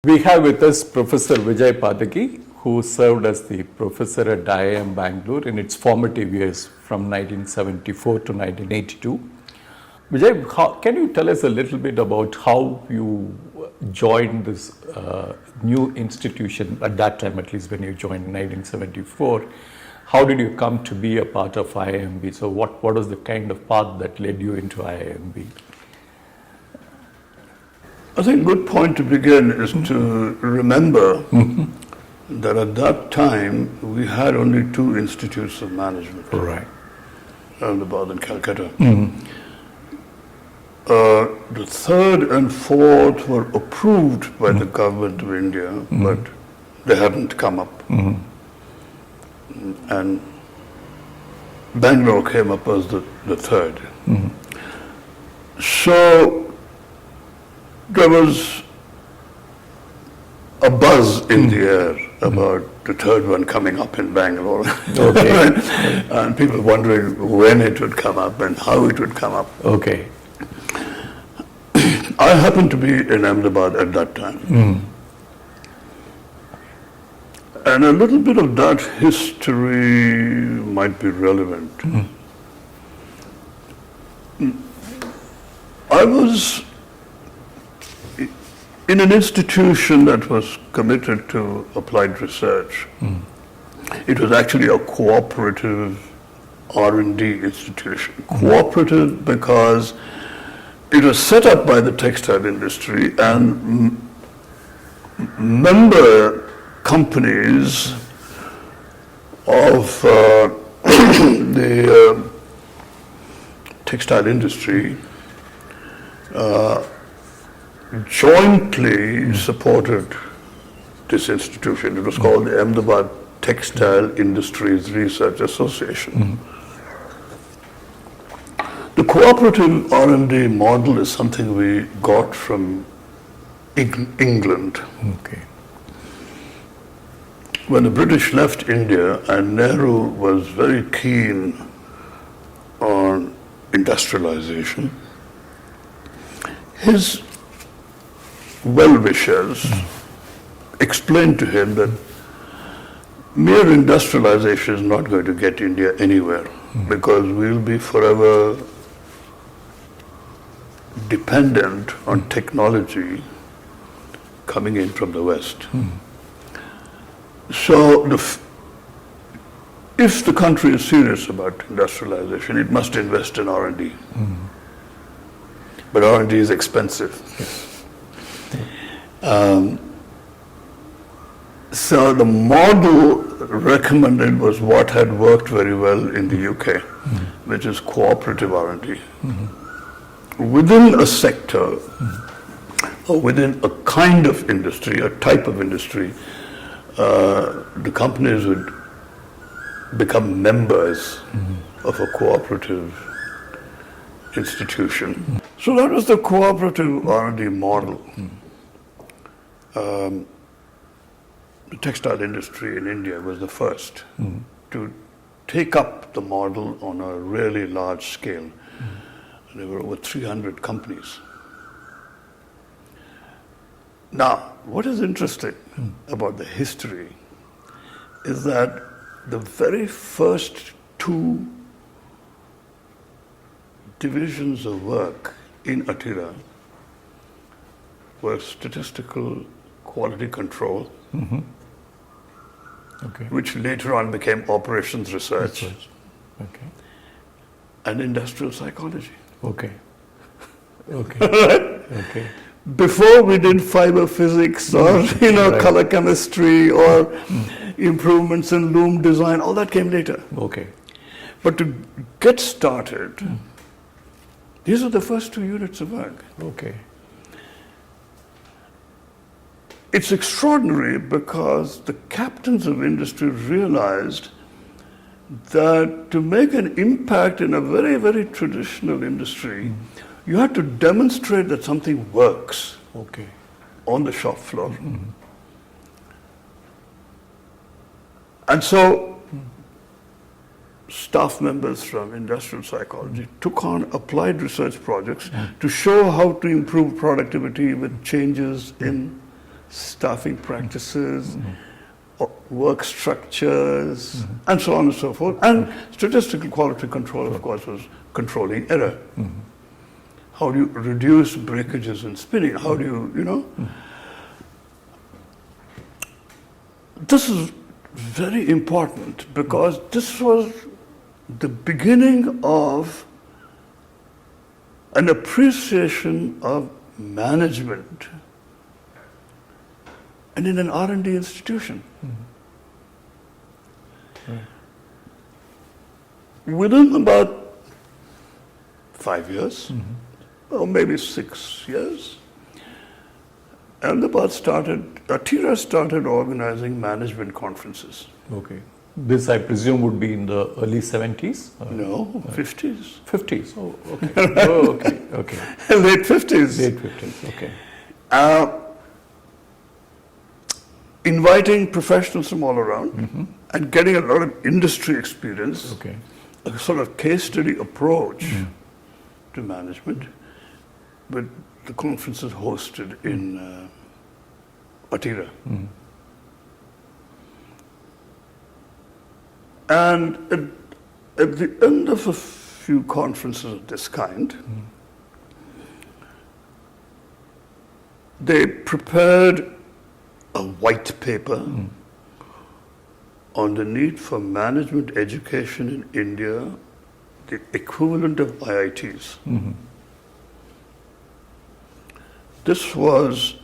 We have with us Professor Vijay Padaki, who served as the professor at IIM Bangalore in its formative years from 1974 to 1982. Vijay, can you tell us a little bit about how you joined this new institution at that time, at least when you joined in 1974? How did you come to be a part of IIMB? So what was the kind of path that led you into IIMB? I think a good point to begin is to remember that at that time we had only two institutes of management. Right. Ahmedabad and Calcutta. The third and fourth were approved by the government of India, but they hadn't come up. And Bangalore came up as the third. So there was a buzz in the air about the third one coming up in Bangalore. Okay. And people wondering when it would come up and how it would come up. Okay. I happened to be in Ahmedabad at that time. And a little bit of that history might be relevant. I was in an institution that was committed to applied research. It was actually a cooperative R&D institution. Cooperative because it was set up by the textile industry, and member companies of the textile industry jointly supported this institution. It was called the Ahmedabad Textile Industries Research Association. The cooperative R&D model is something we got from England. Okay. When the British left India and Nehru was very keen on industrialization, his well-wishers explained to him that mere industrialization is not going to get India anywhere because we'll be forever dependent on technology coming in from the West. So if the country is serious about industrialization, it must invest in R&D. But R&D is expensive. So the model recommended was what had worked very well in the UK, which is cooperative R&D. Within a sector, or within a kind of industry, a type of industry, the companies would become members of a cooperative institution. So that was the cooperative R&D model. The textile industry in India was the first to take up the model on a really large scale. There were over 300 companies. Now, what is interesting about the history is that the very first two divisions of work in ATIRA were statistical quality control, Okay. which later on became operations research, Okay. and industrial psychology. Okay. Okay. Okay. Before we did fiber physics or Right. color chemistry or improvements in loom design, all that came later. Okay. But to get started, these are the first two units of work. Okay. It's extraordinary because the captains of industry realized that to make an impact in a very, very traditional industry, you have to demonstrate that something works Okay. on the shop floor. And so staff members from industrial psychology took on applied research projects to show how to improve productivity with changes in staffing practices, work structures, and so on and so forth. And statistical quality control, of course, was controlling error. How do you reduce breakages and spinning? How do you, This is very important because this was the beginning of an appreciation of management and in an R&D institution. Within about 5 years, or maybe 6 years, ATIRA started organizing management conferences. Okay. This, I presume, would be in the early 70s? No, 50s. 50s. Oh, okay. Oh, okay. Okay. Late 50s. Late 50s. Okay. Inviting professionals from all around and getting a lot of industry experience, Okay. a sort of case study approach to management, but the conferences hosted in ATIRA. And at the end of a few conferences of this kind, they prepared a white paper on the need for management education in India, the equivalent of IITs. This was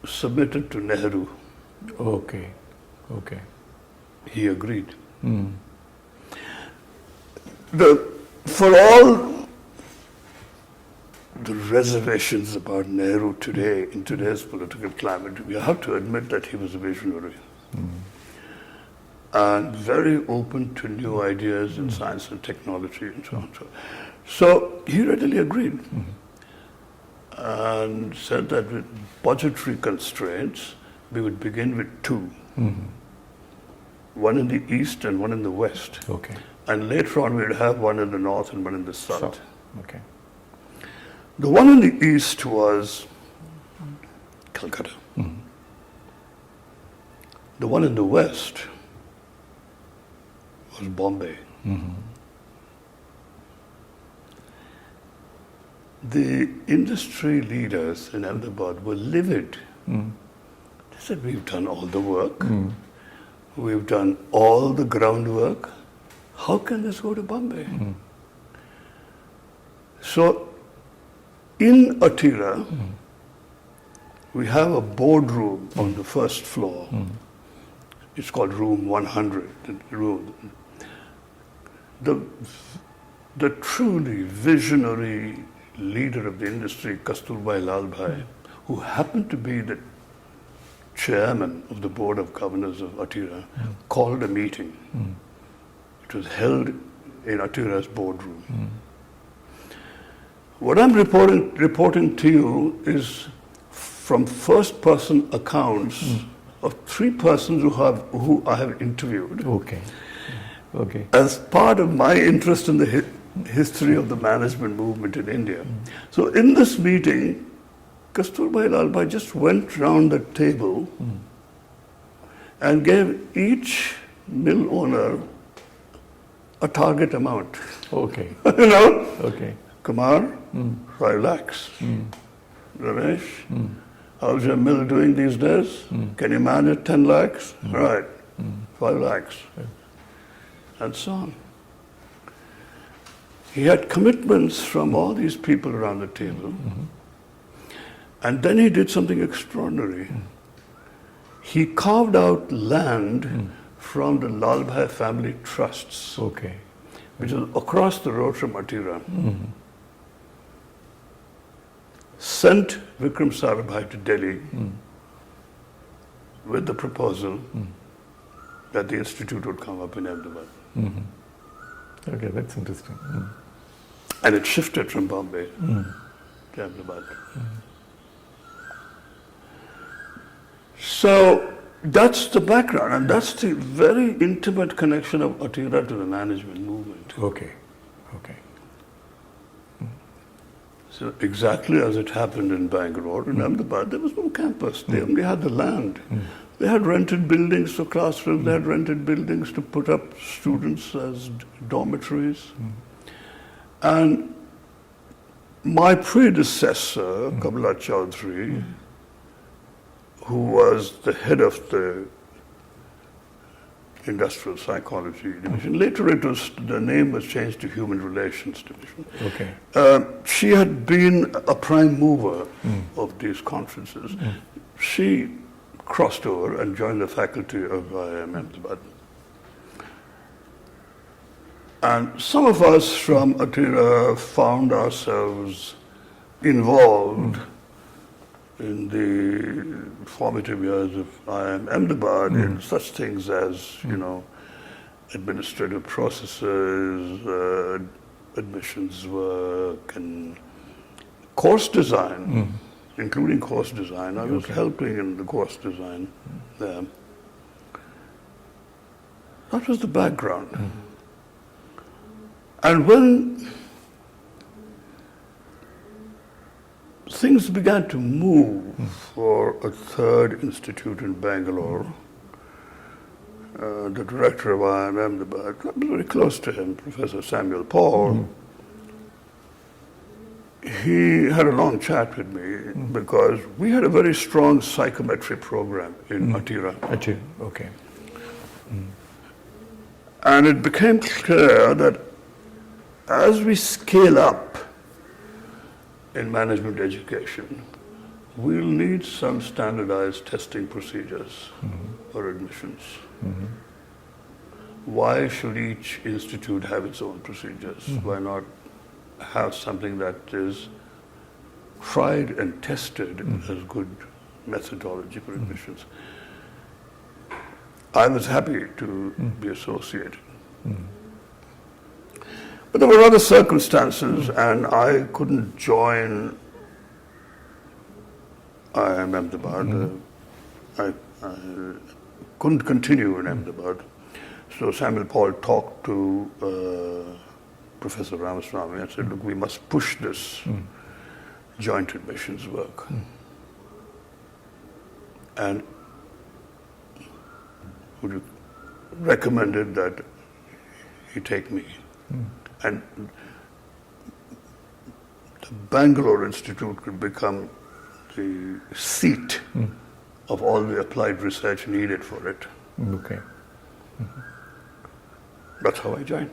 submitted to Nehru. Okay. Okay. He agreed. For all the reservations about Nehru today, in today's political climate, we have to admit that he was a visionary. And very open to new ideas in science and technology and so on. So he readily agreed and said that with budgetary constraints, we would begin with 2. One in the east and one in the west. Okay. And later on, we'd have one in the north and one in the south. So, okay. The one in the east was Calcutta. The one in the west was Bombay. The industry leaders in Ahmedabad were livid. They said, we've done all the work. We've done all the groundwork. How can this go to Bombay? So, in ATIRA, we have a boardroom on the first floor. It's called room 100. The truly visionary leader of the industry, Kasturbai Lalbhai, who happened to be the chairman of the board of governors of ATIRA, called a meeting. It was held in ATIRA's boardroom. What I'm reporting to you is from first-person accounts of 3 persons who I have interviewed. Okay. Okay. As part of my interest in the history of the management movement in India. So in this meeting, Kasturbai Lalbhai just went round the table and gave each mill owner a target amount. Okay. Okay. Kumar, 5 lakhs. Ramesh, how's your mill doing these days? Can you manage 10 lakhs? Right, 5 lakhs. And so on. He had commitments from all these people around the table. And then he did something extraordinary. He carved out land from the Lalbhai family trusts, Okay. which is across the road from ATIRA. Sent Vikram Sarabhai to Delhi with the proposal that the institute would come up in Ahmedabad. Okay, that's interesting. And it shifted from Bombay to Ahmedabad. So that's the background, and that's the very intimate connection of ATIRA to the management movement. Okay. Okay. So exactly as it happened in Bangalore, in Ahmedabad, there was no campus. They only had the land. They had rented buildings for classrooms. They had rented buildings to put up students as dormitories. And my predecessor, Kamala Chaudhary, who was the head of the industrial psychology division. Later the name was changed to human relations division. Okay. She had been a prime mover of these conferences. She crossed over and joined the faculty of IIM Ahmedabad. And some of us from ATIRA found ourselves involved in the formative years of IIM Ahmedabad in such things as, administrative processes, admissions work, and course design, including course design. I was helping in the course design there. That was the background. And when things began to move for a third institute in Bangalore, the director of IIM Ahmedabad, I was very close to him, Professor Samuel Paul. He had a long chat with me because we had a very strong psychometric program in ATIRA. ATIRA, okay. And it became clear that as we scale up in management education, we'll need some standardized testing procedures for admissions. Why should each institute have its own procedures? Why not have something that is tried and tested as good methodology for admissions? I was happy to be associated. But there were other circumstances, and I couldn't join IIM Ahmedabad. I couldn't continue in Ahmedabad. So Samuel Paul talked to Professor Ramaswamy and said, look, we must push this joint admissions work. And recommended that he take me. And the Bangalore Institute could become the seat of all the applied research needed for it. Okay. That's how I joined.